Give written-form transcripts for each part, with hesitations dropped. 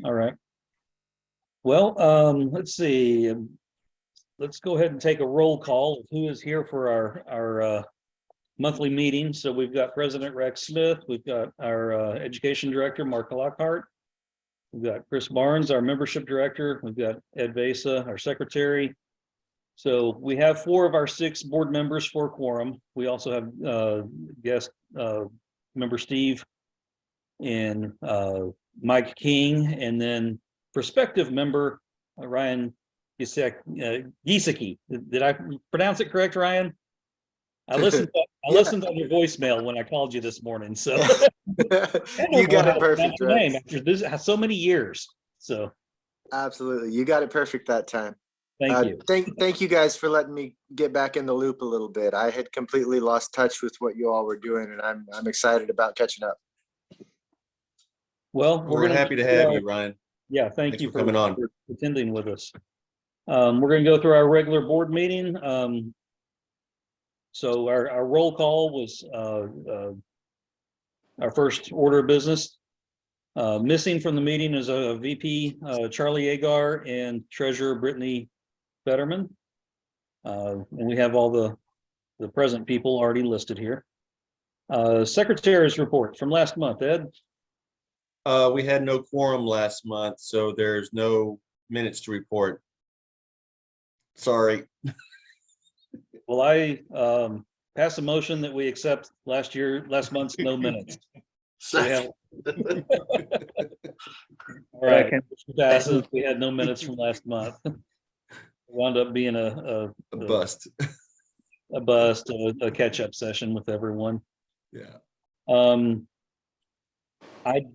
All right. Well, let's see. Let's go ahead and take a roll call of who is here for our monthly meeting. So we've got President Rex Smith, we've got our Education Director, Mark Lockhart, we've got Chris Barnes, our Membership Director, we've got Ed Vesa, our Secretary. So we have 4 of our 6 board members for quorum. We also have guest member Steve and Mike King, and then prospective member Ryan Giesecke. Did I pronounce it correct, Ryan? I listened. I listened on your voicemail when I called you this morning. So you got it perfect, right? After this, so many years. So absolutely, you got it perfect that time. Thank you. Thank you guys for letting me get back in the loop a little bit. I had completely lost touch with what you all were doing, and I'm excited about catching up. Well, we're happy to have you, Ryan. Yeah, thank you for coming on, for attending with us. We're going to go through our regular board meeting. So our roll call was our first order of business. Missing from the meeting is a VP, Charlie Agar, and Treasurer Brittany Fetterman. And we have all the present people already listed here. Secretary's report from last month, Ed. We had no quorum last month, so there's no minutes to report. Sorry. Well, I pass a motion that we accept last month's no minutes. So we have, all right, passes. We had no minutes from last month. It wound up being a bust. A bust, a catch-up session with everyone. Yeah. I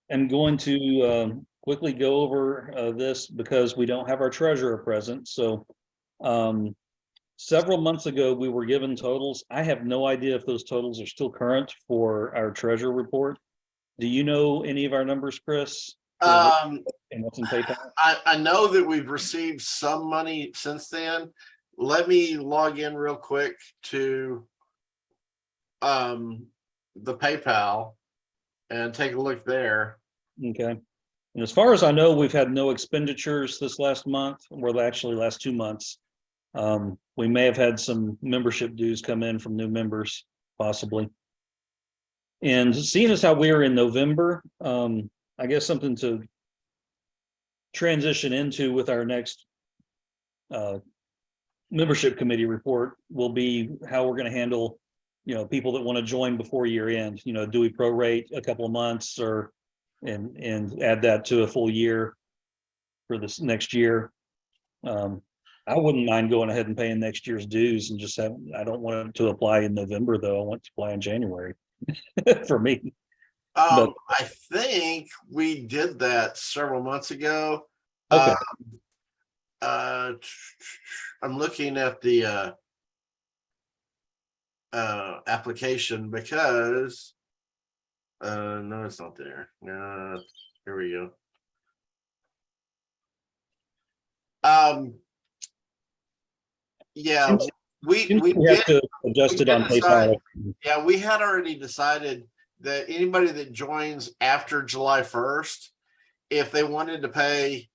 am going to quickly go over this because we don't have our treasurer present. So several months ago, we were given totals. I have no idea if those totals are still current for our treasurer report. Do you know any of our numbers, Chris? And what's in PayPal? I know that we've received some money since then. Let me log in real quick to the PayPal and take a look there. Okay. And as far as I know, we've had no expenditures this last month, or actually last 2 months. We may have had some membership dues come in from new members, possibly. And seeing as how we're in November, I guess something to transition into with our next membership committee report will be how we're going to handle, people that want to join before year end. Do we prorate a couple of months and add that to a full year for this next year? I wouldn't mind going ahead and paying next year's dues and just I don't want it to apply in November though. I want to apply in January for me. I think we did that several months ago. Okay. I'm looking at the application because no, it's not there. Here we go. Yeah, we have to adjust it on PayPal. Yeah, we had already decided that anybody that joins after July 1st, if they wanted to pay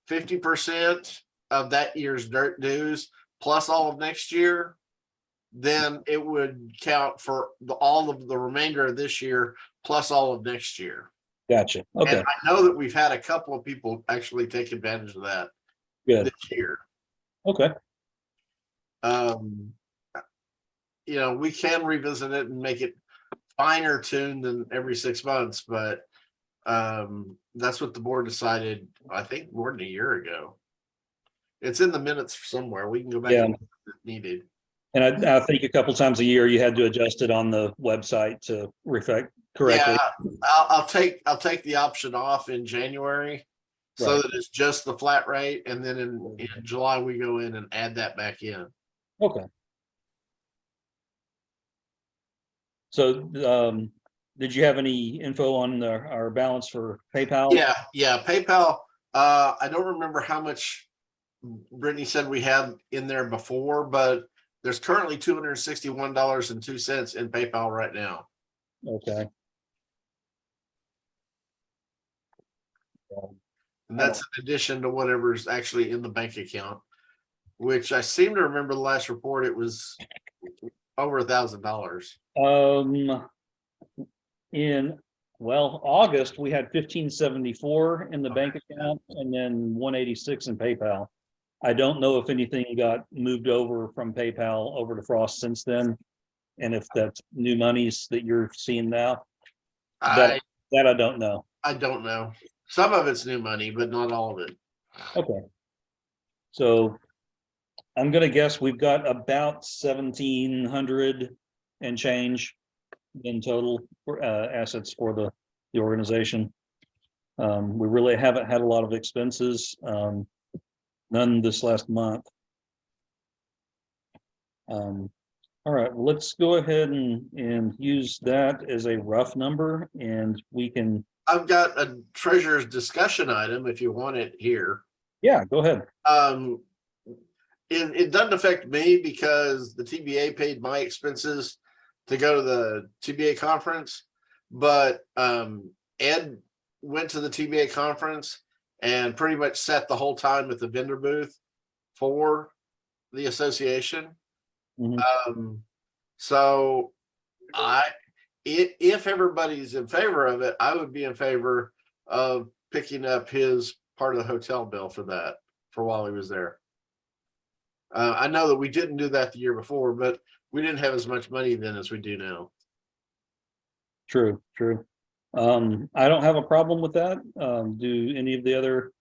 50% of that year's dirt dues plus all of next year, then it would count for all of the remainder of this year plus all of next year. Gotcha. Okay. And I know that we've had a couple of people actually take advantage of that this year. Okay. We can revisit it and make it finer tuned than every 6 months, but that's what the board decided, I think more than a year ago. It's in the minutes somewhere. We can go back and look if needed. And I think a couple times a year you had to adjust it on the website to reflect correctly. Yeah, I'll take the option off in January so that it's just the flat rate, and then in July we go in and add that back in. Okay. So did you have any info on our balance for PayPal? Yeah, PayPal. I don't remember how much Brittany said we had in there before, but there's currently $261.02 in PayPal right now. Okay. And that's in addition to whatever's actually in the bank account, which I seem to remember the last report, it was over $1,000. In, well, August, we had 1574 in the bank account and then 186 in PayPal. I don't know if anything got moved over from PayPal over to Frost since then. And if that's new monies that you're seeing now, that I don't know. I don't know. Some of it's new money, but not all of it. Okay. So I'm gonna guess we've got about 1,700 and change in total for assets for the organization. We really haven't had a lot of expenses, none this last month. All right, well, let's go ahead and use that as a rough number, and we can. I've got a treasurer's discussion item if you want it here. Yeah, go ahead. It doesn't affect me because the TBA paid my expenses to go to the TBA conference, but Ed went to the TBA conference and pretty much sat the whole time at the vendor booth for the association. So if everybody's in favor of it, I would be in favor of picking up his part of the hotel bill for that for while he was there. I know that we didn't do that the year before, but we didn't have as much money then as we do now. True. I don't have a problem with that. Do any of the other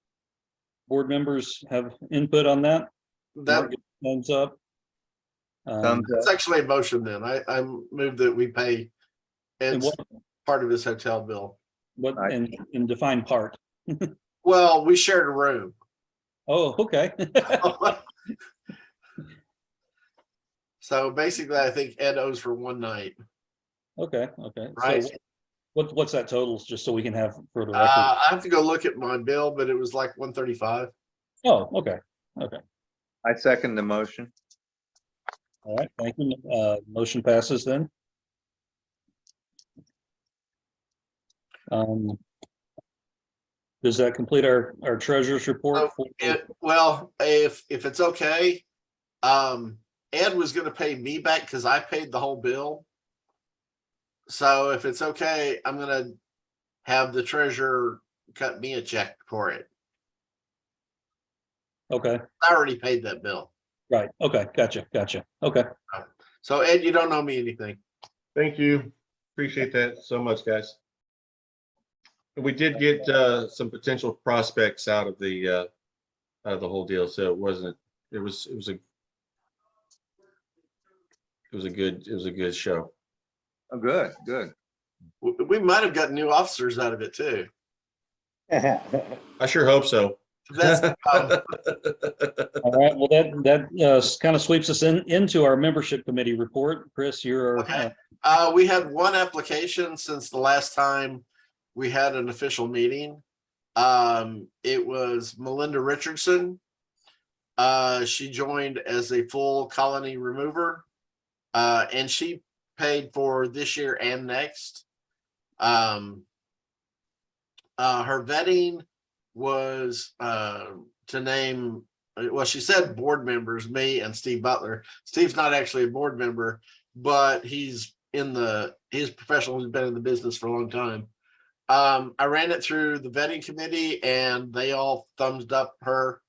board members have input on that? Thumbs up. It's actually a motion then. I move that we pay Ed's part of his hotel bill. What in defined part? Well, we shared a room. Oh, okay. So basically, I think Ed owes for one night. Okay. Right. So what's that totals, just so we can have for the record? I have to go look at my bill, but it was like 135. Oh, okay. I second the motion. All right, thank you. Motion passes then. Does that complete our treasurer's report? Well, if it's okay, Ed was going to pay me back because I paid the whole bill. So if it's okay, I'm going to have the treasurer cut me a check for it. Okay. I already paid that bill. Right. Okay. Gotcha. Okay. So Ed, you don't owe me anything. Thank you. Appreciate that so much, guys. We did get some potential prospects out of the whole deal, so it was a good show. Oh, good. We might have gotten new officers out of it too. I sure hope so. That's All right. Well, that kind of sweeps us into our membership committee report. Chris, you're okay. We had one application since the last time we had an official meeting. It was Melinda Richardson. She joined as a full colony remover, and she paid for this year and next. Her vetting was to name, well, she said board members, me and Steve Butler. Steve's not actually a board member, but he's professional. He's been in the business for a long time. I ran it through the vetting committee and they all thumbs up her.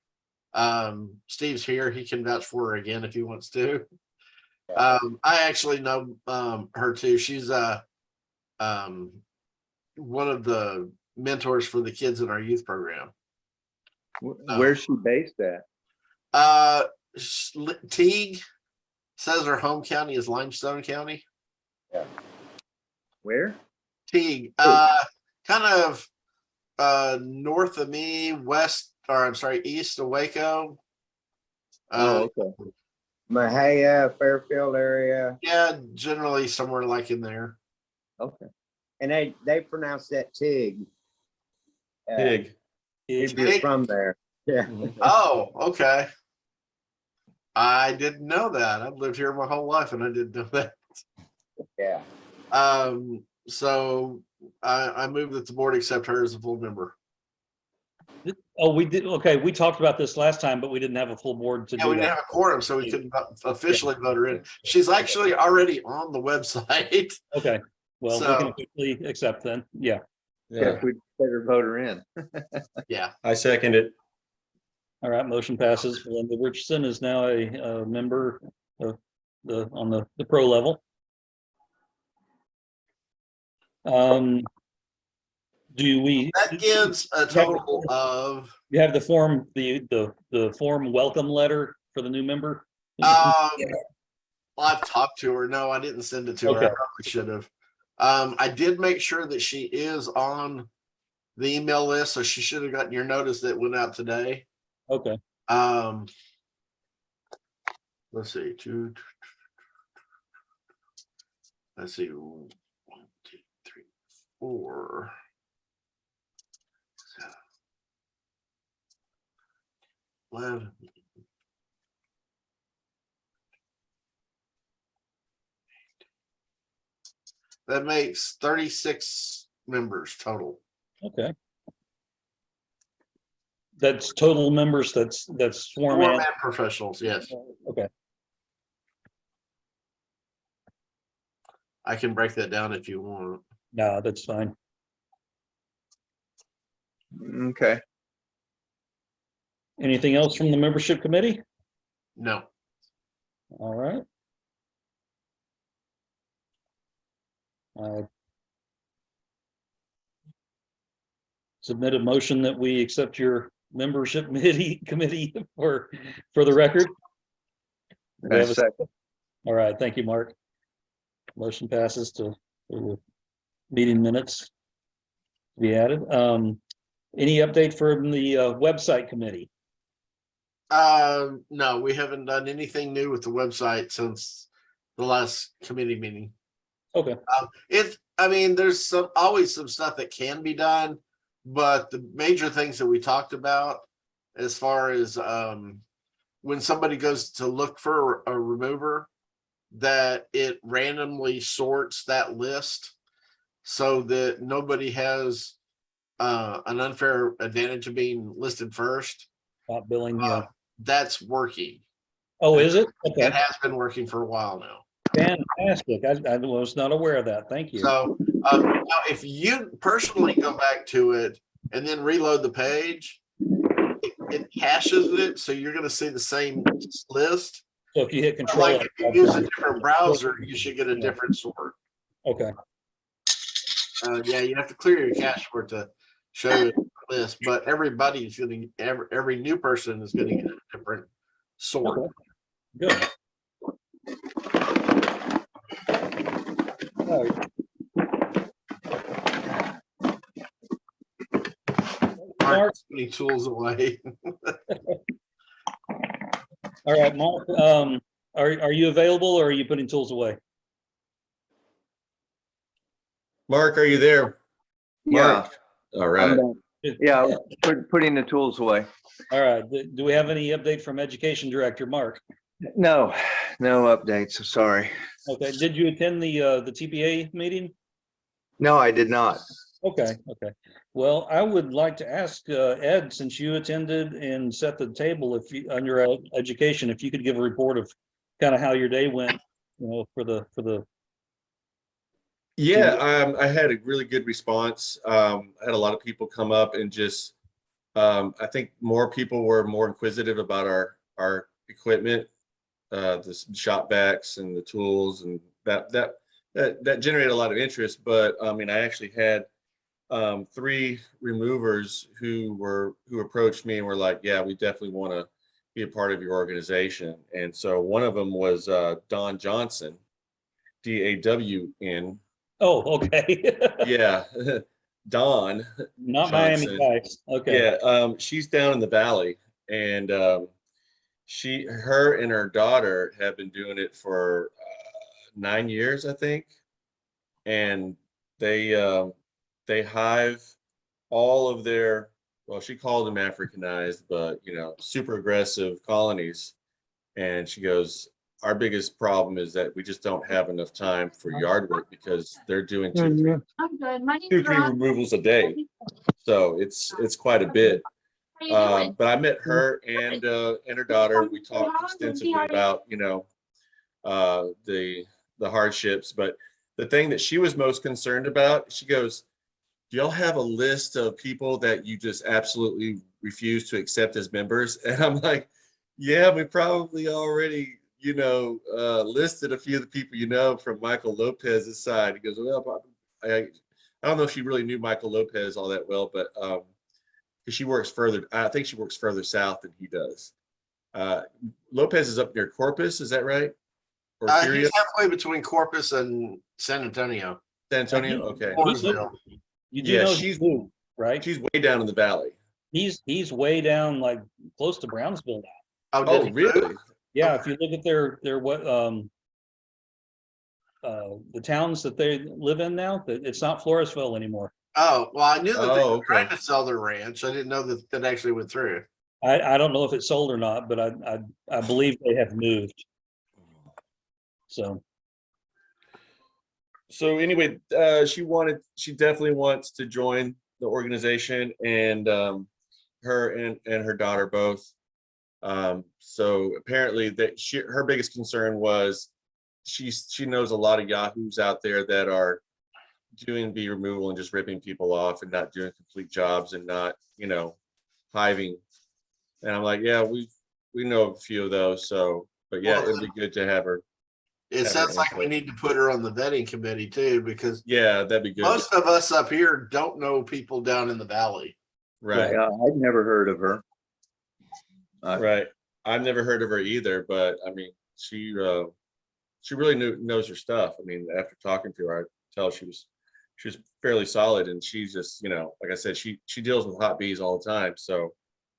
Steve's here. He can vouch for her again if he wants to. I actually know her too. She's one of the mentors for the kids in our youth program. Where's she based at? Teague says her home county is Limestone County. Yeah. Where? Teague, kind of north of me, east of Waco. Oh, okay. Mahia, Fairfield area. Yeah, generally somewhere like in there. Okay. And they pronounce that Tig. Pig. If you're from there. Yeah. Oh, okay. I didn't know that. I've lived here my whole life and I didn't know that. Yeah. So I move that the board accept her as a full member. Oh, we did, okay, we talked about this last time, but we didn't have a full board to Yeah, we do didn't that. have a quorum, so we couldn't officially vote her in. She's actually already on the website. Okay, well, we So- can officially accept then, yeah. Yeah, Yes, we better vote her in. Yeah, I second it. All right, motion passes. Linda Richardson is now a member of on the pro level. Do we, that gives a total of, you have the form, the form welcome letter for the new member? well, I've talked to her. No, I didn't send it to her. I Okay. probably should have. I did make sure that she is on the email list, so she should have gotten your notice that went out today. Okay, Let's see, let's see, 1, 2, 3, 4. 11. That makes 36 members total. okay. That's total members, that's sworn in. Four-man professionals, yes. Okay, I can break that down if you want. no, that's fine. Okay. Anything else from the membership committee? No. All right. Submit a motion that we accept your membership committee for the record. Do we have a second? All right, thank you, Mark. Motion passes to the meeting minutes to be added. Any update from the website committee? No, we haven't done anything new with the website since the last committee meeting. Okay, I mean, there's always some stuff that can be done, but the major things that we talked about as far as when somebody goes to look for a remover, that it randomly sorts that list so that nobody has an unfair advantage of being listed first. not billing, yeah. That's working. Oh, is it? It Okay, has been working for a while now. fantastic. I was not aware of that. Thank you. So now if you personally go back to it and then reload the page, it caches it, so you're going to see the same list. So if you hit control. Like if you use a different browser, you should get a different sort. Okay, Yeah, you have to clear your cache for it to show you the list, but everybody's getting every new person is going to get a different sort. okay, good. All right. Mark, Putting tools away. all right, Mark, are you available or are you putting tools away? Mark, are you there? Yeah, Mark? All right. yeah, putting the tools away. All right, do we have any update from Education Director Mark? No, no updates. Sorry. Okay, did you attend the TPA meeting? No, I did not. Okay, okay. Well, I would like to ask Ed, since you attended and set the table, if you, on your education, if you could give a report of kind of how your day went, you know, for the. Yeah, I had a really good response. I had a lot of people come up and just, I think more people were more inquisitive about our equipment, the shop vacs and the tools, and that generated a lot of interest. But I mean, I actually had 3 removers who approached me and were like, yeah, we definitely want to be a part of your organization. And so one of them was Don Johnson, DAWN. Oh, okay. Yeah, Dawn. Not Miami Johnson. Vice. Okay. Yeah, she's down in the valley, and her and her daughter have been doing it for 9 years, I think, and they hive all of their, well, she called them Africanized, but you know, super aggressive colonies, and she goes, our biggest problem is that we just don't have enough time for yard work because they're doing 2, 3 I'm good. My name's 2, 3 Ron. removals a day. So it's quite a bit. But I met her and her daughter. We talked extensively about, the hardships. But the thing that she was most concerned about, she goes, "Do y'all have a list of people that you just absolutely refuse to accept as members?" And I'm like, "Yeah, we probably already, listed a few of the people from Michael Lopez's side." He goes, "Well, I don't know if she really knew Michael Lopez all that well, but she works further. I think she works further south than he does. Lopez is up near Corpus, is that right? Or Curia? He's halfway between Corpus and San Antonio. San Antonio? Okay. Lawrenceville. You do Yeah, know she's- he's moved, right? She's way down in the valley. He's way down, like close to Brownsville now. Oh, did Oh, he really? move? Yeah, if you look at their what the towns that they live in now, it's not Floresville anymore. Oh, well, I knew that they Oh, were trying okay. to sell their ranch. I didn't know that that actually went through. I don't know if it's sold or not, but I believe they have moved. So So anyway, she definitely wants to join the organization, and her and her daughter both. So apparently that her biggest concern was she knows a lot of yahoos out there that are doing bee removal and just ripping people off and not doing complete jobs and not, hiving. And I'm like, yeah, we know a few of those. So, but yeah, Well, it'll be good to have her. It Have her sounds like we input. need to put her on the vetting committee too, because Yeah, that'd be good. most of us up here don't know people down in the valley. Right. Yeah, I'd never heard of her. Right. I've never heard of her either, but I mean, she really knows her stuff. I mean, after talking to her, I tell she was fairly solid, and she's just, like I said, she deals with hot bees all the time. So,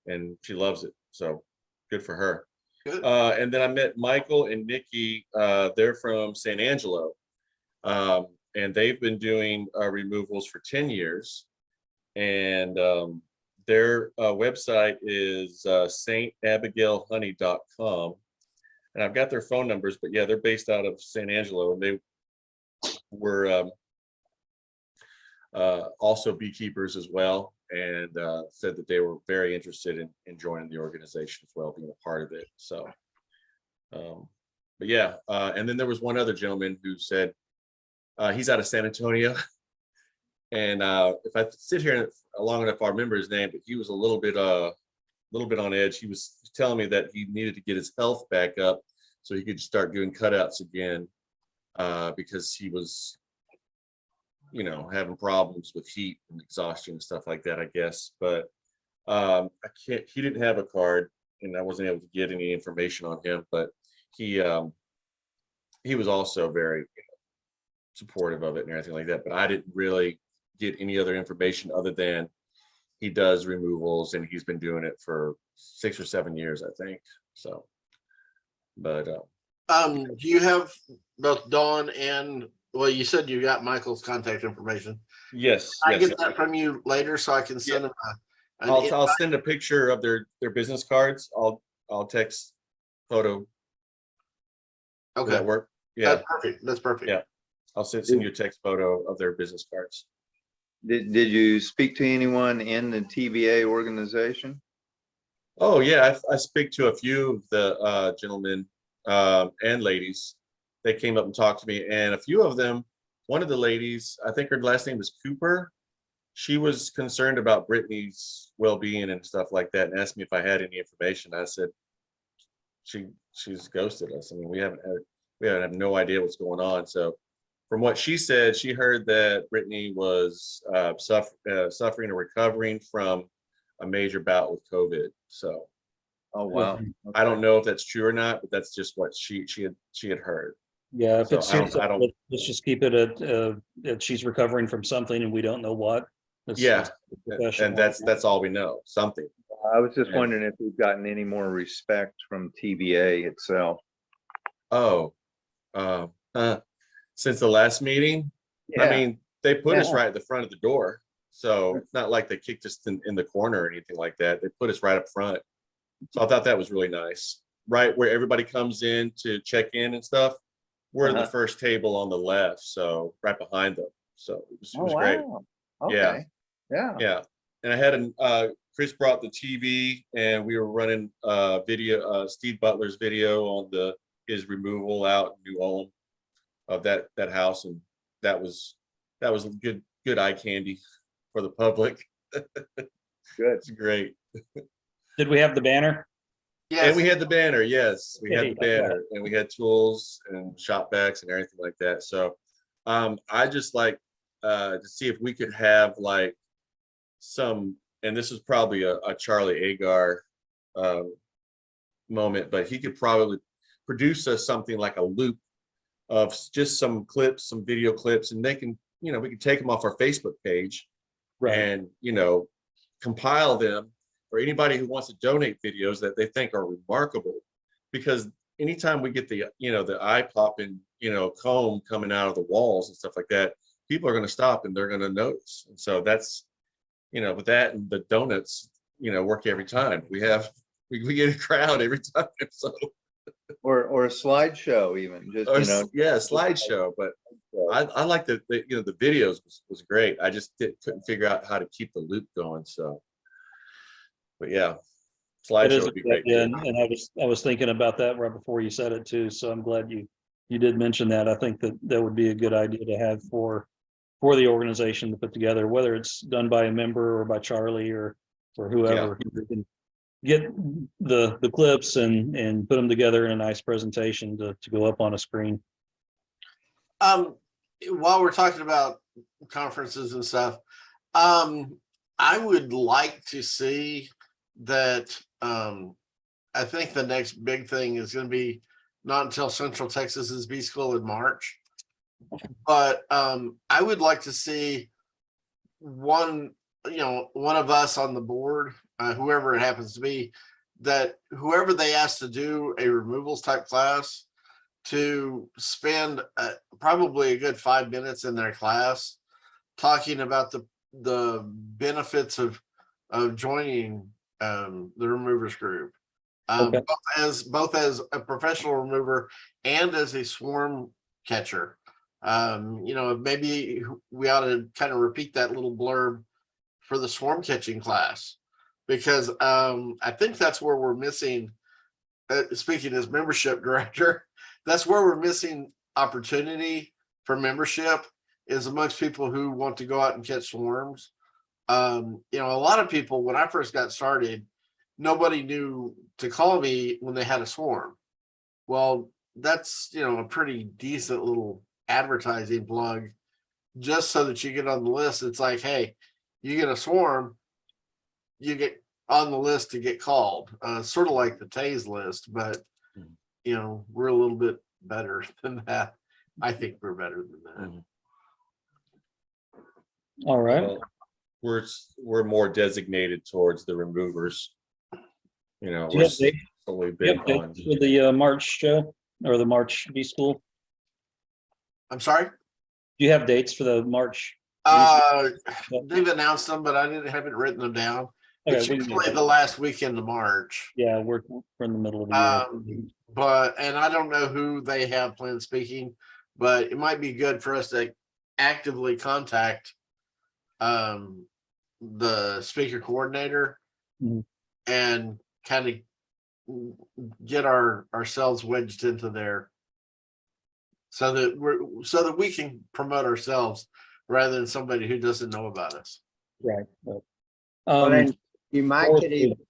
and she loves it. So good for her. Good. And then I met Michael and Nikki. They're from San Angelo. And they've been doing removals for 10 years. And their website is saintabigailhoney.com. And I've got their phone numbers, but yeah, they're based out of San Angelo, and they were also beekeepers as well, and said that they were very interested in joining the organization as well, being a part of it. So, but yeah, and then there was one other gentleman who said he's out of San Antonio. And if I sit here long enough, I'll remember his name, but he was a little bit on edge. He was telling me that he needed to get his health back up so he could start doing cutouts again, because he was, having problems with heat and exhaustion and stuff like that, I guess. But he didn't have a card, and I wasn't able to get any information on him, but he was also very supportive of it and everything like that. But I didn't really get any other information other than he does removals, and he's been doing it for 6 or 7 years, I think. So, but Do you have both Dawn and, well, you said you got Michael's contact information. yes, Can I yes. get that from you later so I can send him an I'll send a picture of their business cards. I'll text photo. Does Okay, that work? Yeah, that's perfect. That's perfect. Yeah. I'll send you a text photo of their business cards. Did you speak to anyone in the TVA organization? Oh yeah, I speak to a few of the gentlemen and ladies. They came up and talked to me, and a few of them, one of the ladies, I think her last name was Cooper. She was concerned about Brittany's well-being and stuff like that, and asked me if I had any information. I said she's ghosted us. I mean, we have no idea what's going on. So from what she said, she heard that Brittany was suffering or recovering from a major bout with COVID. So Oh, wow. I don't know if that's true or not, but that's just what she had heard. yeah, if So it's I don't- let's just keep it at that she's recovering from something and we don't know what. Yeah, That's and that's all we know. Something. I was just Yeah. wondering if we've gotten any more respect from TVA itself. Oh, since the last meeting, I mean, they put us Yeah. right at the front of the door. So it's not like they kicked us in the corner or anything like that. They put us right up front. So I thought that was really nice. Right where everybody comes in to check in and stuff. We're the first table on the left, so right behind them. So it was great. Wow. Yeah. Okay. Yeah. Yeah. And I had a Chris brought the TV and we were running video, Steve Butler's video on his removal out in New Ulm of that house, and that was good eye candy for the public. Good. It's great. Did we have the banner? And we Yes, had the banner, yes, we had the Hey, banner, and we had tools and shop vacs and everything like that. So I just like to see if we could have like some, and this is probably a Charlie Agar moment, but he could probably produce us something like a loop of just some clips, some video clips, and they can, we can take them off our Facebook page Right. and, compile them for anybody who wants to donate videos that they think are remarkable. Because anytime we get the eye popping, comb coming out of the walls and stuff like that, people are going to stop and they're going to notice. And so that's, with that and the donuts, work every time. We get a crowd every time. So Or a slideshow even, just, yeah, slideshow. But I like the videos was great. I just couldn't figure out how to keep the loop going. So, but yeah, It is slideshow a would be good great. idea, too. and I was thinking about that right before you said it too. So I'm glad you did mention that. I think that would be a good idea to have for the organization to put together, whether it's done by a member or by Charlie or whoever. We can get the clips and put them together in a nice presentation to go up on a screen. while we're talking about conferences and stuff, I would like to see that. I think the next big thing is going to be not until Central Texas's B School in March, but I would like to see one of us on the board, whoever it happens to be, that whoever they ask to do a removals type class, to spend probably a good 5 minutes in their class talking about the benefits of joining the removers group, Okay. both as a professional remover and as a swarm catcher. Maybe we ought to kind of repeat that little blurb for the swarm catching class, because I think that's where we're missing, speaking as membership director, that's where we're missing opportunity for membership, is amongst people who want to go out and catch swarms. A lot of people, when I first got started, nobody knew to call me when they had a swarm. Well, that's, a pretty decent little advertising plug, just so that you get on the list. It's like, hey, you get a swarm, you get on the list to get called, sort of like the TASE list, but we're a little bit better than that. I think we're better than that. All right. Well, we're more designated towards the removers. Do you We're have dates? solely You big have on. dates for the March show or the March B School? I'm sorry. Do you have dates for the March? They've announced them, but I haven't written them down. Okay, It's we can usually get the last weekend of March. Yeah, we're in the middle of the year. And I don't know who they have planned speaking, but it might be good for us to actively contact the speaker coordinator Mhm. and kind of get ourselves wedged into there, so that we can promote ourselves rather than somebody who doesn't know about us. Right. Well, then you might or- could even do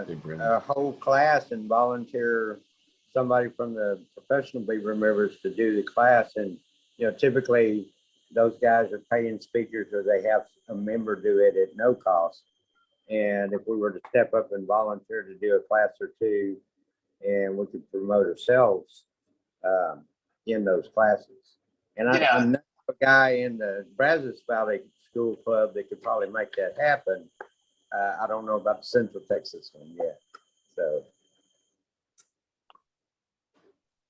Big brand. a whole class and volunteer somebody from the professional bee removers to do the class. And, typically those guys are paying speakers, or they have a member do it at no cost. And if we were to step up and volunteer to do a class or two, and we could promote ourselves in those classes. And I know a guy in the Brazos Valley School Club that could probably make that happen. I don't know about the Central Texas one yet. So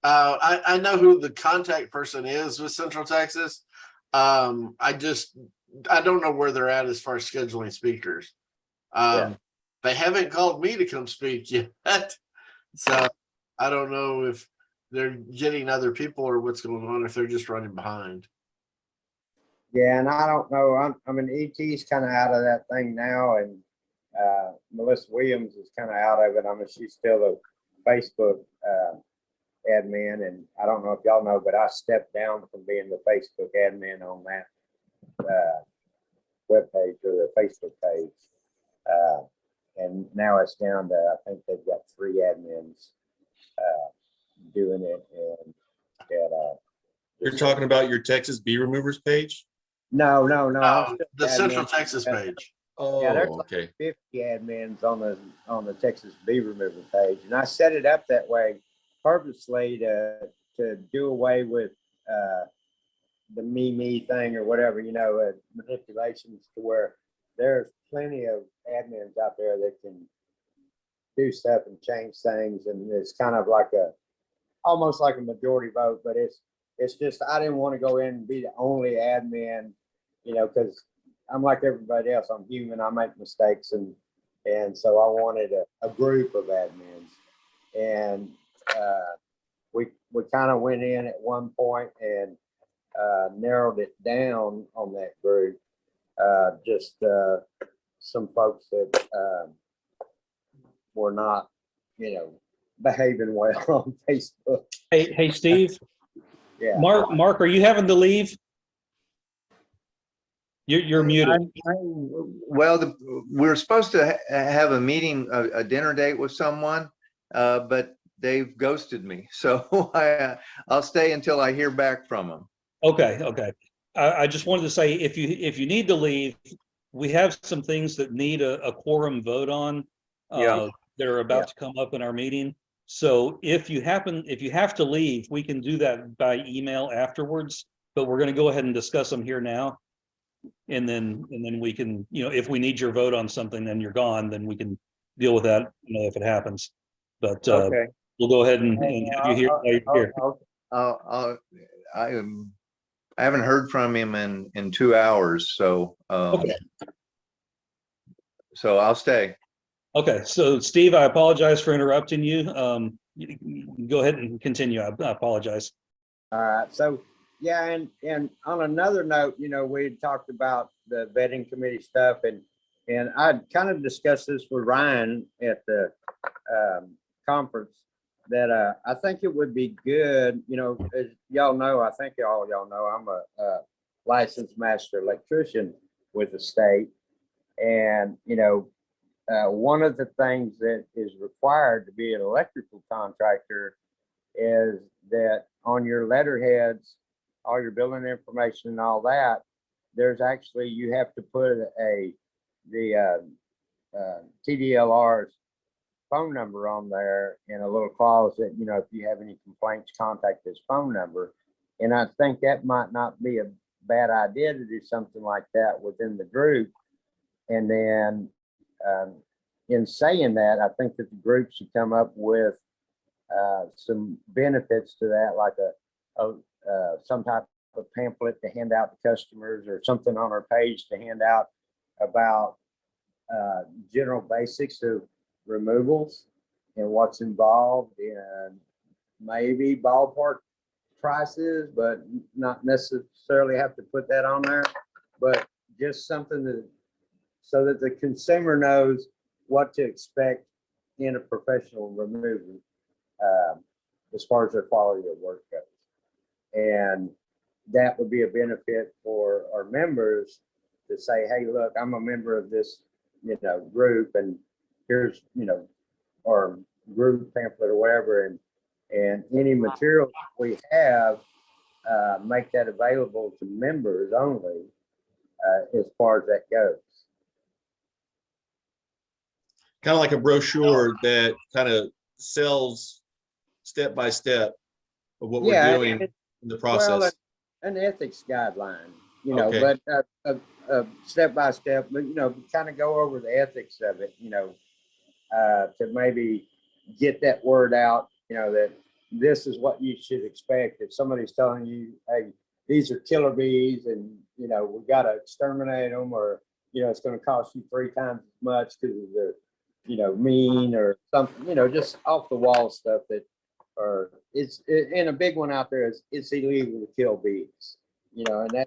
I know who the contact person is with Central Texas. I don't know where they're at as far as scheduling speakers. They haven't called me to come speak yet. So I don't know if they're getting other people or what's going on, if they're just running behind. yeah, and I don't know. I mean, ET's kind of out of that thing now, and Melissa Williams is kind of out of it. I mean, she's still a Facebook admin, and I don't know if y'all know, but I stepped down from being the Facebook admin on that webpage or the Facebook page. And now it's down to, I think they've got 3 admins doing it. And You're talking about your Texas bee removers page? no, I'm still The Central admin. Texas page. Oh, Yeah, there's like okay. 50 admins on the Texas bee removal page, and I set it up that way purposely to do away with the me thing or whatever, manipulations, to where there's plenty of admins out there that can do stuff and change things, and it's kind of like almost like a majority vote, but it's just, I didn't want to go in and be the only admin, because I'm like everybody else. I'm human. I make mistakes, and so I wanted a group of admins, and we kind of went in at one point and narrowed it down on that group. Just some folks that were not, behaving well on Facebook. Hey, Steve, Yeah. Mark, are you having to leave? You're muted. Well, we're supposed to have a meeting, a dinner date with someone, but they've ghosted me. So I'll stay until I hear back from them. Okay. I just wanted to say, if you need to leave, we have some things that need a quorum vote on. Yeah. That are about to come up in our meeting. So if you have to leave, we can do that by email afterwards, but we're going to go ahead and discuss them here now. And then we can, if we need your vote on something, then you're gone, then we can deal with that, if it happens. But Okay. we'll go ahead and have you here. I haven't heard from him in 2 hours, so Okay. So I'll stay. Okay, so Steve, I apologize for interrupting you. You can go ahead and continue. I apologize. All right. So, yeah, and on another note, we had talked about the vetting committee stuff, and I'd kind of discussed this with Ryan at the conference, that I think it would be good, as y'all know, I think y'all know, I'm a licensed master electrician with the state, and one of the things that is required to be an electrical contractor is that on your letterheads, all your billing information and all that, there's actually, you have to put the TDLR's phone number on there in a little clause that, if you have any complaints, contact this phone number. And I think that might not be a bad idea to do something like that within the group. And then in saying that, I think that the group should come up with some benefits to that, like some type of pamphlet to hand out to customers, or something on our page to hand out about general basics of removals and what's involved, and maybe ballpark prices, but not necessarily have to put that on there, but just something so that the consumer knows what to expect in a professional removal as far as their quality of work goes. And that would be a benefit for our members to say, hey, look, I'm a member of this, group, and here's, our group pamphlet or whatever, and any material we have, make that available to members only, as far as that goes. Kind of like a brochure that kind of sells step by step of what we're doing in the process. Well, an ethics guideline, Okay. but step by step, but kind of go over the ethics of it, to maybe get that word out, that this is what you should expect. If somebody's telling you, hey, these are killer bees, and we got to exterminate them, or it's going to cost you 3 times as much because of the mean or something, just off the wall stuff that and a big one out there is it's illegal to kill bees, and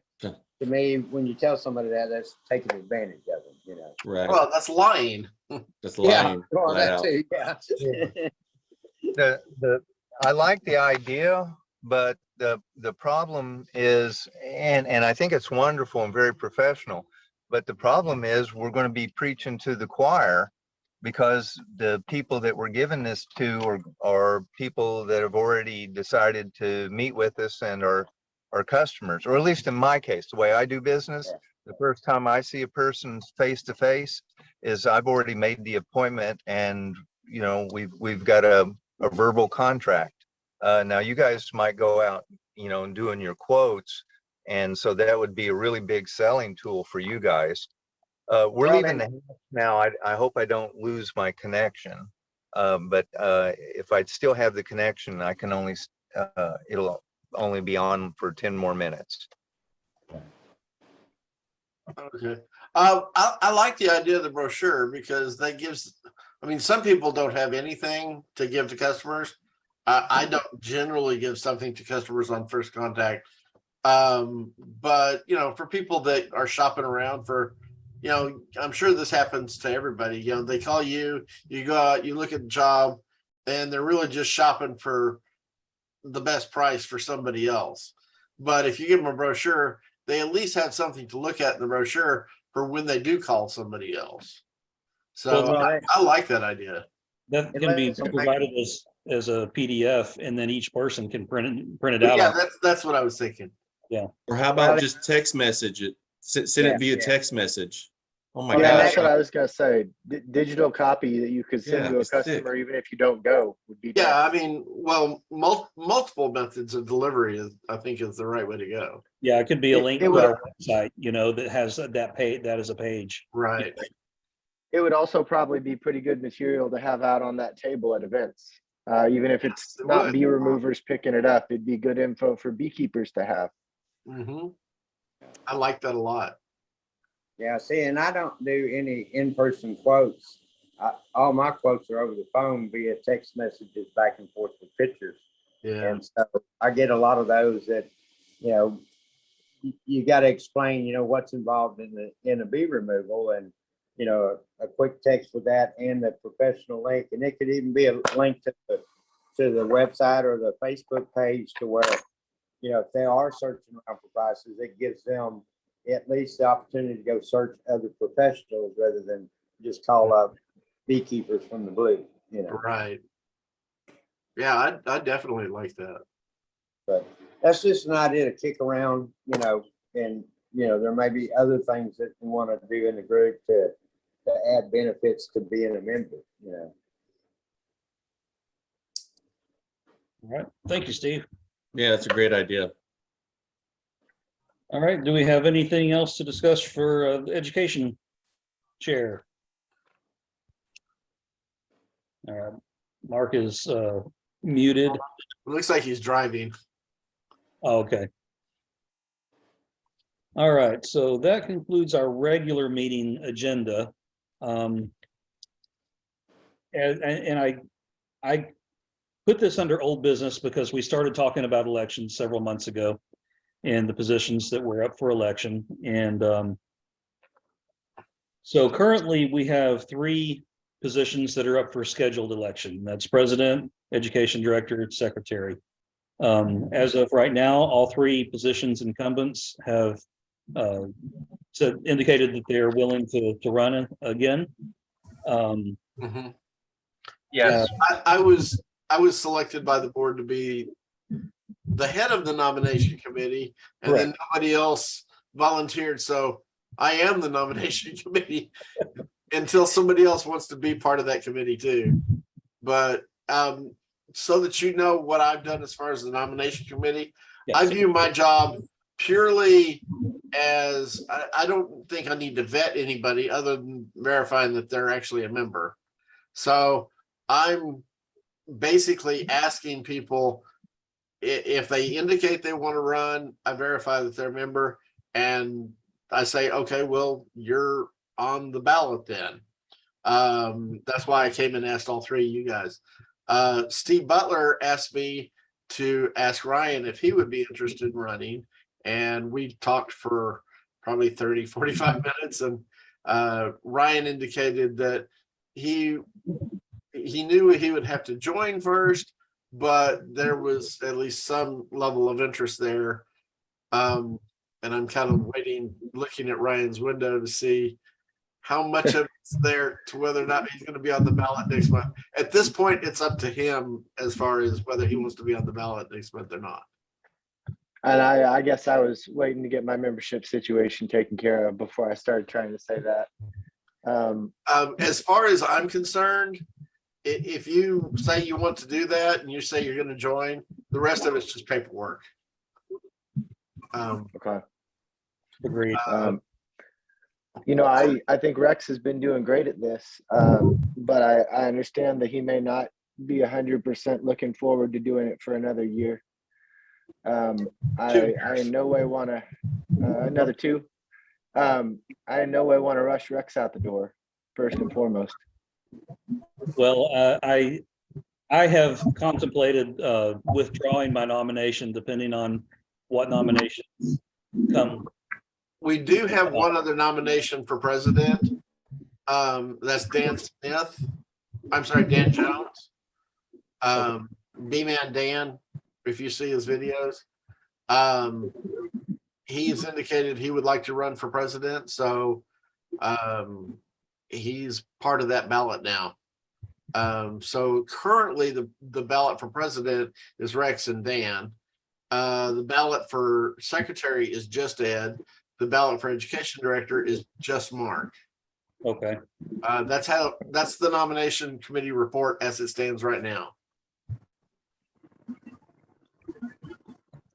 to me, when you tell somebody that, that's taking advantage of them, you know. Right. Well, that's lying. That's Yeah, lying. well, flat that out. too, yeah. I like the idea, but the problem is, and I think it's wonderful and very professional, but the problem is we're going to be preaching to the choir because the people that we're giving this to are people that have already decided to meet with us and are customers, or at least in my case, the way I do business, the first time I see a person face to face is I've already made the appointment, and you know we've got a verbal contract. Now you guys might go out, you know, and doing your quotes, and so that would be a really big selling tool for you guys. We're Well, leaving then- the house now. I hope I don't lose my connection, but if I still have the connection, I can only it'll only be on for 10 more minutes. Okay. I like the idea of the brochure because that gives, I mean, some people don't have anything to give to customers. I don't generally give something to customers on first contact. But you know, for people that are shopping around for, you know, I'm sure this happens to everybody. You know, they call you, you go out, you look at the job, and they're really just shopping for the best price for somebody else. But if you give them a brochure, they at least have something to look at in the brochure for when they do call somebody else. So Well, I like that idea. That It can be lets them make- provided as a PDF, and then each person can print it out. Yeah, on- that's what I was thinking. Or how about just text message it? Send Yeah, it via yeah. text message. Oh my Yeah, gosh. that's what I was gonna say. Digital copy that you could send Yeah, to a it's thick. customer, even if you don't go, would be. Yeah, nice. I mean, well, multiple methods of delivery is, I think, is the right way to go. Yeah, it could be a link It to would- our website, you know, that has that page, that is a page. Right. It would also probably be pretty good material to have out on that table at events. Even if it's Yes, it not would. bee removers picking it up, it'd be good info for beekeepers to have. I like that a lot. Yeah, see, and I don't do any in-person quotes. All my quotes are over the phone via text messages back and forth with pictures. Yeah. And so I get a lot of those that, you know, you got to explain, you know, what's involved in a bee removal, and, you know, a quick text with that and the professional link. And it could even be a link to the website or the Facebook page to where, you know, if they are searching around for prices, it gives them at least the opportunity to go search other professionals rather than just call up beekeepers from the blue, you know. Right. Yeah, I definitely like that. But that's just an idea to kick around, you know, and, you know, there may be other things that we want to do in the group to add benefits to being a member, you know. All right, thank you, Steve. Yeah, that's a great idea. All right, do we have anything else to discuss for the education chair? Mark is muted. It looks like he's driving. Oh, okay. All right, so that concludes our regular meeting agenda. And I put this under old business because we started talking about elections several months ago and the positions that were up for election. And so currently we have 3 positions that are up for scheduled election. That's president, education director, and secretary. As of right now, all 3 positions incumbents have indicated that they're willing to run again. Yes. I was selected by the board to be the head of the nomination committee, and then nobody else volunteered. So I am the nomination committee until somebody else wants to be part of that committee too. But so that you know what I've done as far as the nomination committee, I Yes. view my job purely as I don't think I need to vet anybody other than verifying that they're actually a member. So I'm basically asking people if they indicate they want to run, I verify that they're a member, and I say, okay, well, you're on the ballot then. That's why I came and asked all 3 of you guys. Steve Butler asked me to ask Ryan if he would be interested in running, and we talked for probably 30, 45 minutes. And Ryan indicated that he knew he would have to join first, but there was at least some level of interest there. And I'm kind of waiting, looking at Ryan's window to see how much of it's there to whether or not he's going to be on the ballot next month. At this point, it's up to him as far as whether he wants to be on the ballot next month or not. And I guess I was waiting to get my membership situation taken care of before I started trying to say that. As far as I'm concerned, if you say you want to do that and you say you're going to join, the rest of it's just paperwork. Okay. Agreed. You know, I think Rex has been doing great at this, but I understand that he may not be 100% looking forward to doing it for another year. I in no way want to another 2. I in no way want to rush Rex out the door, first and foremost. Well, I have contemplated withdrawing my nomination depending on what nominations come. We do have one other nomination for president. That's Dan Smith. I'm sorry, Dan Jones. B-Man Dan, if you see his videos. He's indicated he would like to run for president. So he's part of that ballot now. So currently the ballot for president is Rex and Dan. The ballot for secretary is just Ed. The ballot for education director is just Mark. Okay. That's the nomination committee report as it stands right now.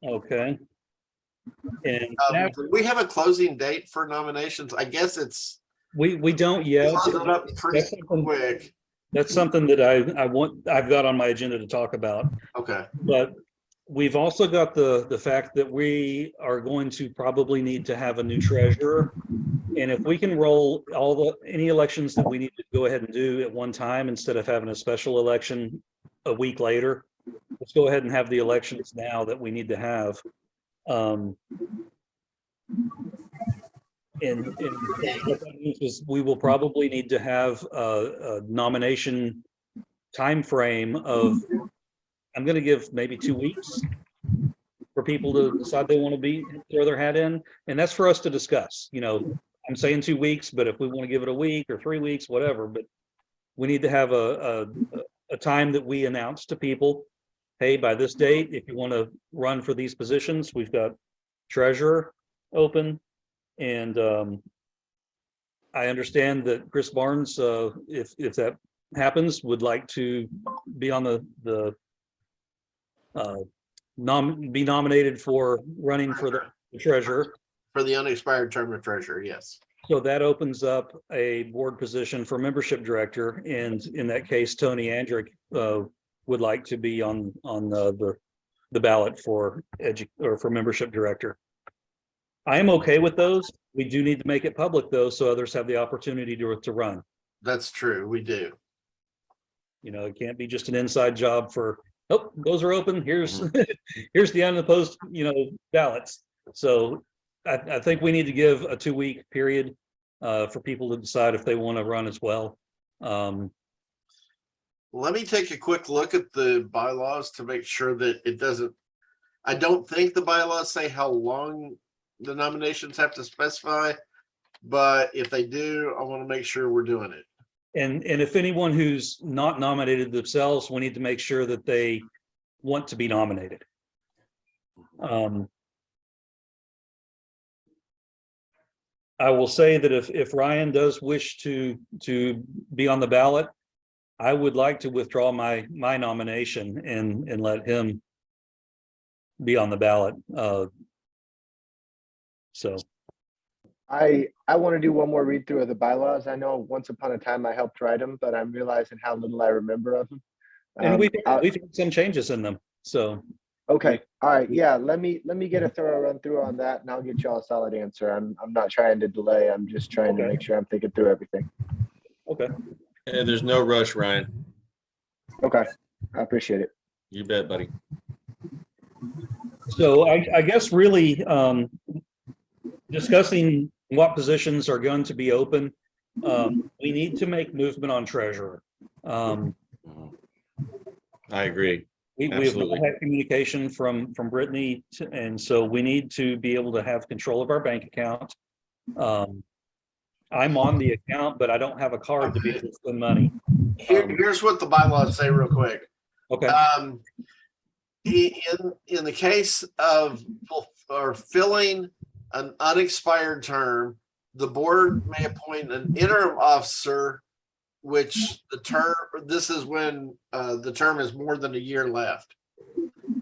Okay. And Do we have a closing date for nominations? I guess it's we don't yet. closing up pretty quick. That's something that I've got on my agenda to talk about. Okay. But we've also got the fact that we are going to probably need to have a new treasurer. And if we can roll any elections that we need to go ahead and do at one time instead of having a special election a week later, let's go ahead and have the elections now that we need to have. And what that means is we will probably need to have a nomination time frame of, I'm going to give maybe 2 weeks for people to decide they want to throw their hat in, and that's for us to discuss. You know, I'm saying 2 weeks, but if we want to give it a week or 3 weeks, whatever, but we need to have a time that we announce to people, hey, by this date, if you want to run for these positions, we've got treasurer open. And I understand that Chris Barnes, if that happens, would like to be on be nominated for running for the treasurer. For the unexpired term of treasurer, yes. So that opens up a board position for membership director, and in that case, Tony Andrick would like to be on the ballot for membership director. I am okay with those. We do need to make it public though, so others have the opportunity to run. That's true. We do. You know, it can't be just an inside job for, oh, those are open. Here's here's the unopposed, ballots. So I think we need to give a 2-week period for people to decide if they want to run as well. Let me take a quick look at the bylaws to make sure that it doesn't. I don't think the bylaws say how long the nominations have to specify, but if they do, I want to make sure we're doing it. And if anyone who's not nominated themselves, we need to make sure that they want to be nominated. I will say that if Ryan does wish to be on the ballot, I would like to withdraw my nomination and let him be on the ballot. So I want to do one more read through of the bylaws. I know once upon a time I helped write them, but I'm realizing how little I remember of them. and we've had some changes in them. So Okay. All right. Yeah. Let me get a thorough run through on that, and I'll get you all a solid answer. I'm not trying to delay. I'm just trying to make sure I'm thinking through everything. okay. And there's no rush, Ryan. Okay. I appreciate it. You bet, buddy. So I guess really discussing what positions are going to be open. We need to make movement on treasurer. I agree. We have not Absolutely. had communication from Brittany, and so we need to be able to have control of our bank account. I'm on the account, but I don't have a card to be able to spend money. Here's what the bylaws say real quick. Okay, In the case of filling an unexpired term, the board may appoint an interim officer, which this is when the term is more than a year left.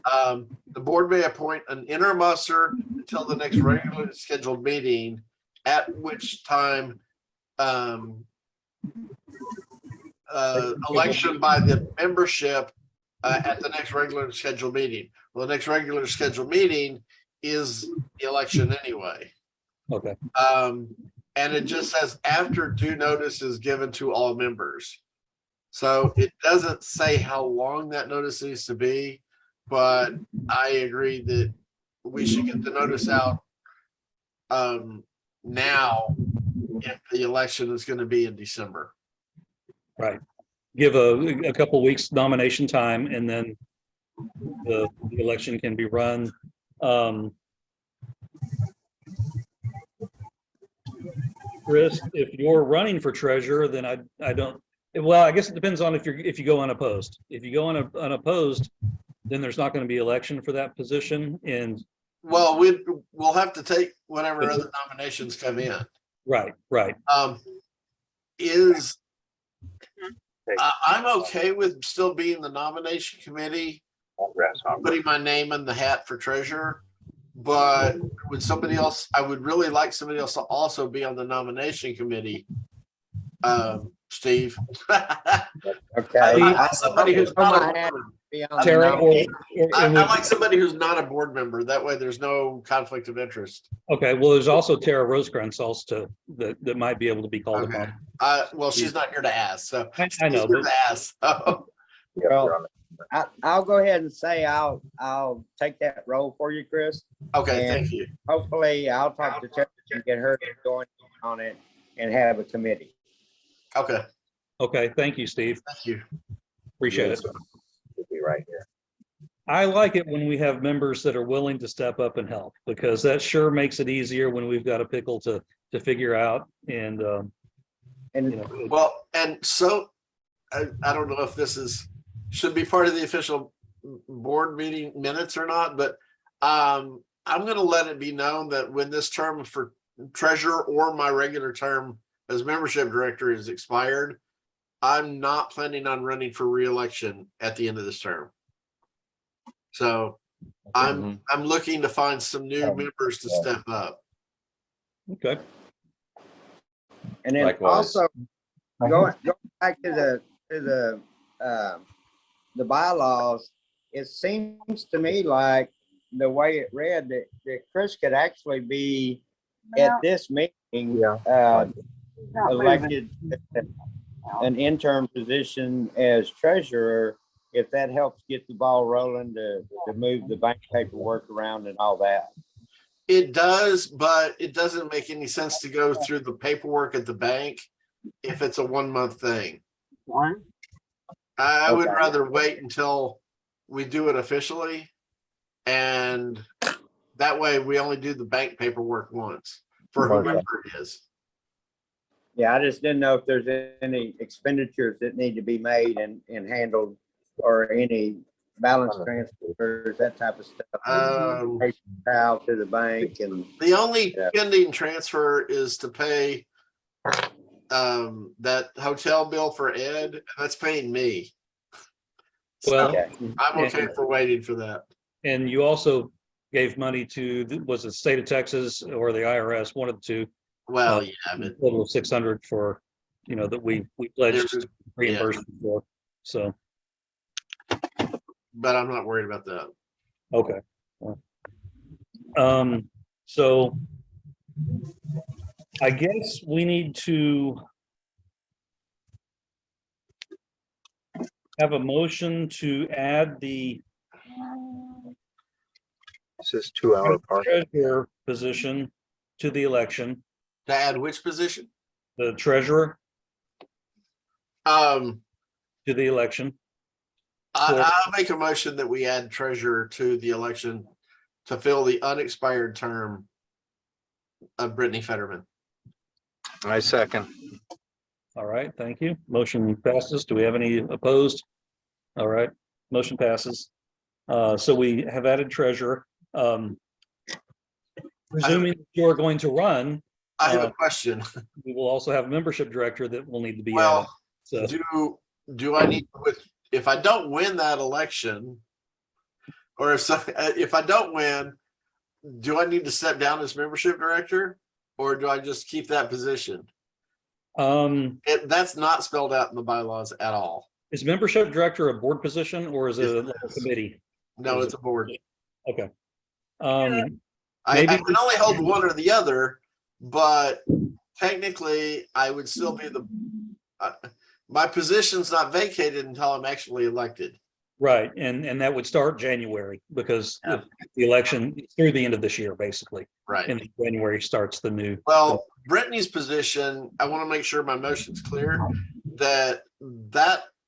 The board may appoint an interim officer until the next regularly scheduled meeting, at which time election by the membership at the next regular scheduled meeting. Well, the next regular scheduled meeting is the election anyway. okay, And it just says after due notice is given to all members. So it doesn't say how long that notice needs to be, but I agree that we should get the notice out now if the election is going to be in December. right. Give a couple weeks nomination time, and then the election can be run. Chris, if you're running for treasurer, then I don't. Well, I guess it depends on if you go unopposed. If you go unopposed, then there's not going to be election for that position. And Well, we'll have to take whatever other nominations come in. right. I'm okay with still being the nomination committee, putting my name in the hat for treasurer. But would somebody else, I would really like somebody else to also be on the nomination committee. Steve. Okay. I I- like somebody who's not a board member. be on the Tara, nomination. I like somebody who's not a board member. That way there's no conflict of interest. Okay, well, there's also Tara Rosecrans also that might be able to be called Okay. upon. Well, she's not here to ask, so. I know, she's here but to ask, so. Well, I'll go ahead and say I'll take that role for you, Chris. Okay, And- thank you. Hopefully, I'll talk to Chuck and get her to join on it and have a committee. Okay, okay, thank you, Steve. thank you. Appreciate it. Should be right here. I like it when we have members that are willing to step up and help, because that sure makes it easier when we've got a pickle to figure out. And And Well, and so I don't know if this should be part of the official board meeting minutes or not, but I'm going to let it be known that when this term for treasurer or my regular term as membership director is expired, I'm not planning on running for re-election at the end of this term. So I'm looking to find some new members to step up. okay, and then Likewise. also going back to the bylaws, it seems to me like the way it read that Chris could actually be at this meeting, elected an interim position as treasurer, if that helps get the ball rolling to move the bank paperwork around and all that. It does, but it doesn't make any sense to go through the paperwork at the bank if it's a 1 month thing. I would Okay. rather wait until we do it officially. And that way we only do the bank paperwork once for whoever it is. Yeah, I just didn't know if there's any expenditures that need to be made and handled, or any balance transfers, that type of stuff. Out to the bank and. The only Yeah. pending transfer is to pay that hotel bill for Ed. That's paying me. well, Okay. I'm okay for waiting for that. and you also gave money to, was it the state of Texas or the IRS, one of the two, Well, yeah, but total of 600 for, that we pledged reimbursement for. So, but I'm not worried about that. okay. So I guess we need to have a motion to add the This is 2 hour part. treasurer position to the election, To add which position? the treasurer Um, to the election. I'll make a motion that we add treasurer to the election to fill the unexpired term of Brittany Fetterman. I second. All right, thank you. Motion passes. Do we have any opposed? All right, motion passes. So we have added treasurer. Presuming you're going to run, I have a question. we will also have a membership director that will need to be added. Well, So, do I need, if I don't win that election, or if I don't win, do I need to step down as membership director, or do I just keep that position? That's not spelled out in the bylaws at all. is membership director a board position or is it like a committee? No, it's a board. Okay. I Maybe- can only hold one or the other, but technically I would still be my position's not vacated until I'm actually elected. Right, and that would start January because the election through the end of this year, basically. Right. And January starts the new. Well, Brittany's position, I want to make sure my motion's clear, that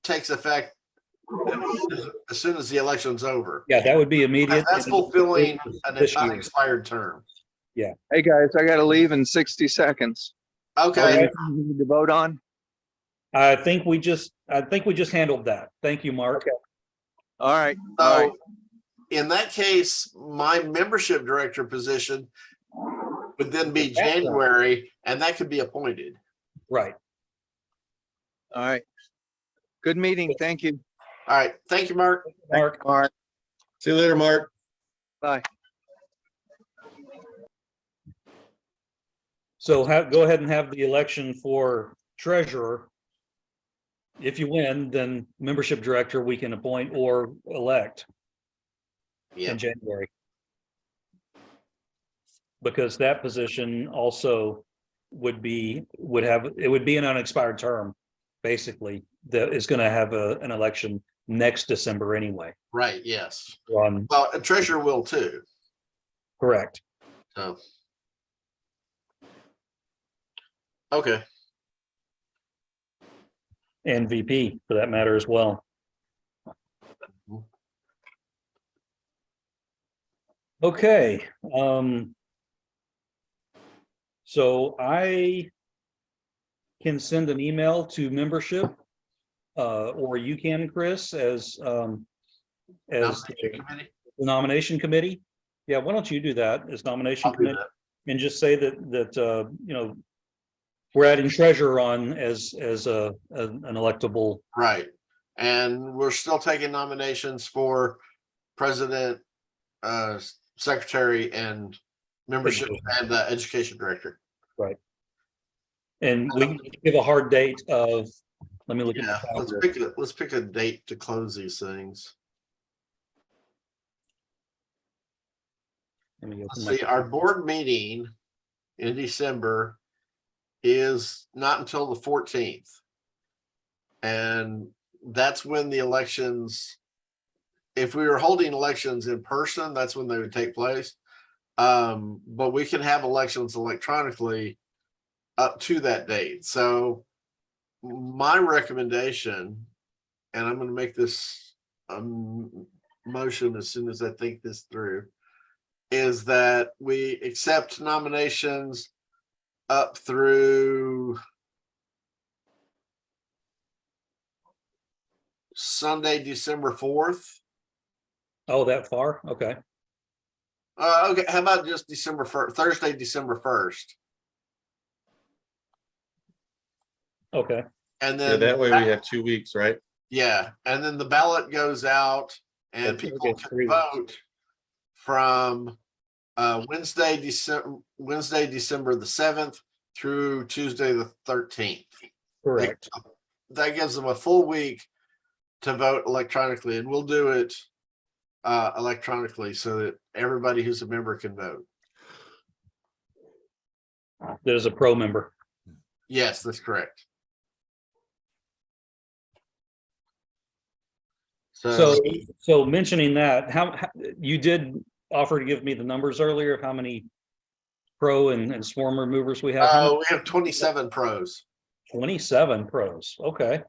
takes effect as soon as the election's over. Yeah, that would be immediate. That's fulfilling an This year. unexpired term. Hey, guys, I gotta leave in 60 seconds. Okay. Anything we need to vote on? I think we just handled that. Thank you, Mark. All right. All right. So in that case, my membership director position would then be January, and that could be appointed. Right. All right. Good meeting. Thank you. All right. Thank you, Mark. Mark, Mark, See you later, Mark. Bye. so go ahead and have the election for treasurer. If you win, then membership director we can appoint or elect Yeah. in January. Because that position also would be an unexpired term, basically, that is going to have an election next December anyway. Right. Yes. Well, A treasurer will too. correct. So. Okay. And VP for that matter as well. Okay. So I can send an email to membership, or you can, Chris, as Nomination committee? the nomination committee. Yeah, why don't you do that as nomination I'll do committee that. and just say that we're adding treasurer on as an electable. Right. And we're still taking nominations for president, secretary, and membership and education director. And we can give a hard date of, let me look at Yeah, my let's calendar. pick a date to close these things. Let me open Let's my- see, our board meeting in December is not until the 14th. And that's when the elections, if we were holding elections in person, that's when they would take place. But we can have elections electronically up to that date. So my recommendation, and I'm going to make this motion as soon as I think this through, is that we accept nominations up through Sunday, December 4th. Oh, that far? Okay. Okay, how about just December 1st, Thursday, December 1st? Okay. And Yeah, then that way we have 2 weeks, right? yeah, and then the ballot goes out and Okay, people okay, can 3 weeks. vote from Wednesday, December the 7th through Tuesday the 13th. Correct. That gives them a full week to vote electronically, and we'll do it electronically so that everybody who's a member can vote. There's a pro member. Yes, that's correct. So mentioning that, how you did offer to give me the numbers earlier of how many pro and swarm removers we have? We have 27 pros 27 pros. Okay.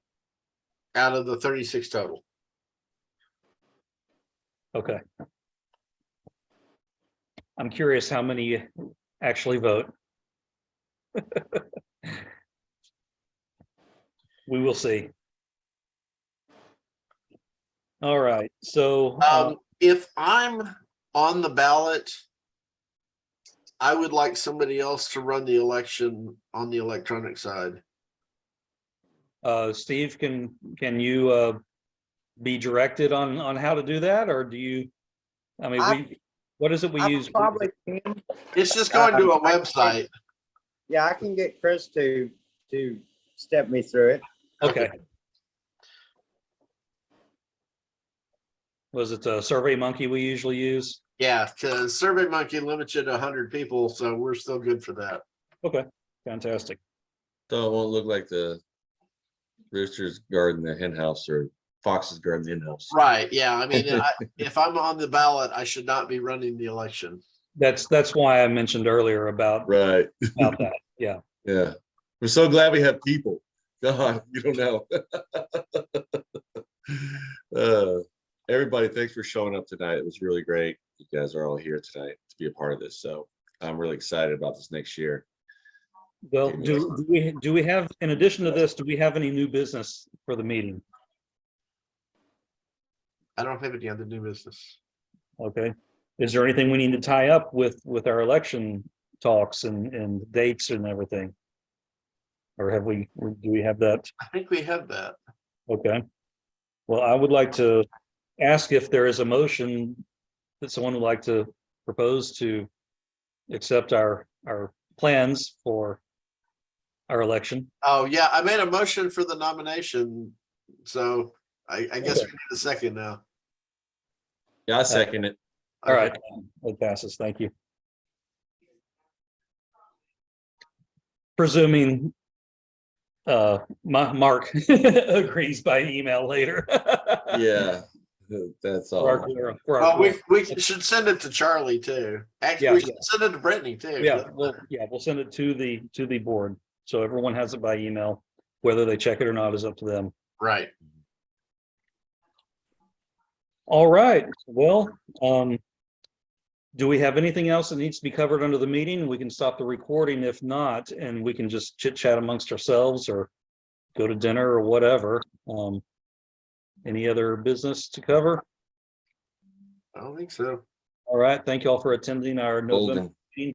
out of the 36 total. Okay. I'm curious how many actually vote. We will see. All right, so If I'm on the ballot, I would like somebody else to run the election on the electronic side. Steve, can you be directed on how to do that, or do you? I mean, what is it we I use? probably can. It's just going to a I- website. Yeah, I can get Chris to step me through it. Okay. Was it Survey Monkey we usually use? Yeah, because SurveyMonkey limits you to 100 people, so we're still good for that. Okay, fantastic. So it won't look like the rooster's guarding the hen house or fox's guarding the hen house. Right, yeah, I mean, if I'm on the ballot, I should not be running the election. That's why I mentioned earlier about Right. that. Yeah. Yeah. We're so glad we have people. God, you don't know. Everybody, thanks for showing up tonight. It was really great. You guys are all here tonight to be a part of this. So I'm really excited about this next year. Well, do we have, in addition to this, do we have any new business for the meeting? I don't have any other new business. Okay. Is there anything we need to tie up with our election talks and dates and everything? Or do we have that? I think we have that. Okay. Well, I would like to ask if there is a motion that someone would like to propose to accept our plans for our election. Oh, yeah, I made a motion for the nomination, so I guess we need a second now. Yeah, I second it. All right, it passes. Thank you. Presuming Mark agrees by email later. Yeah, that's For our- all. for our- Well, we should send it to Charlie too. Actually, Yeah. we should send it to Brittany too. We'll send it to the board. So everyone has it by email. Whether they check it or not is up to them. Right. All right, well, do we have anything else that needs to be covered under the meeting? We can stop the recording if not, and we can just chit chat amongst ourselves or go to dinner or whatever. Any other business to cover? I don't think so. All right, thank you all for attending our November Golden.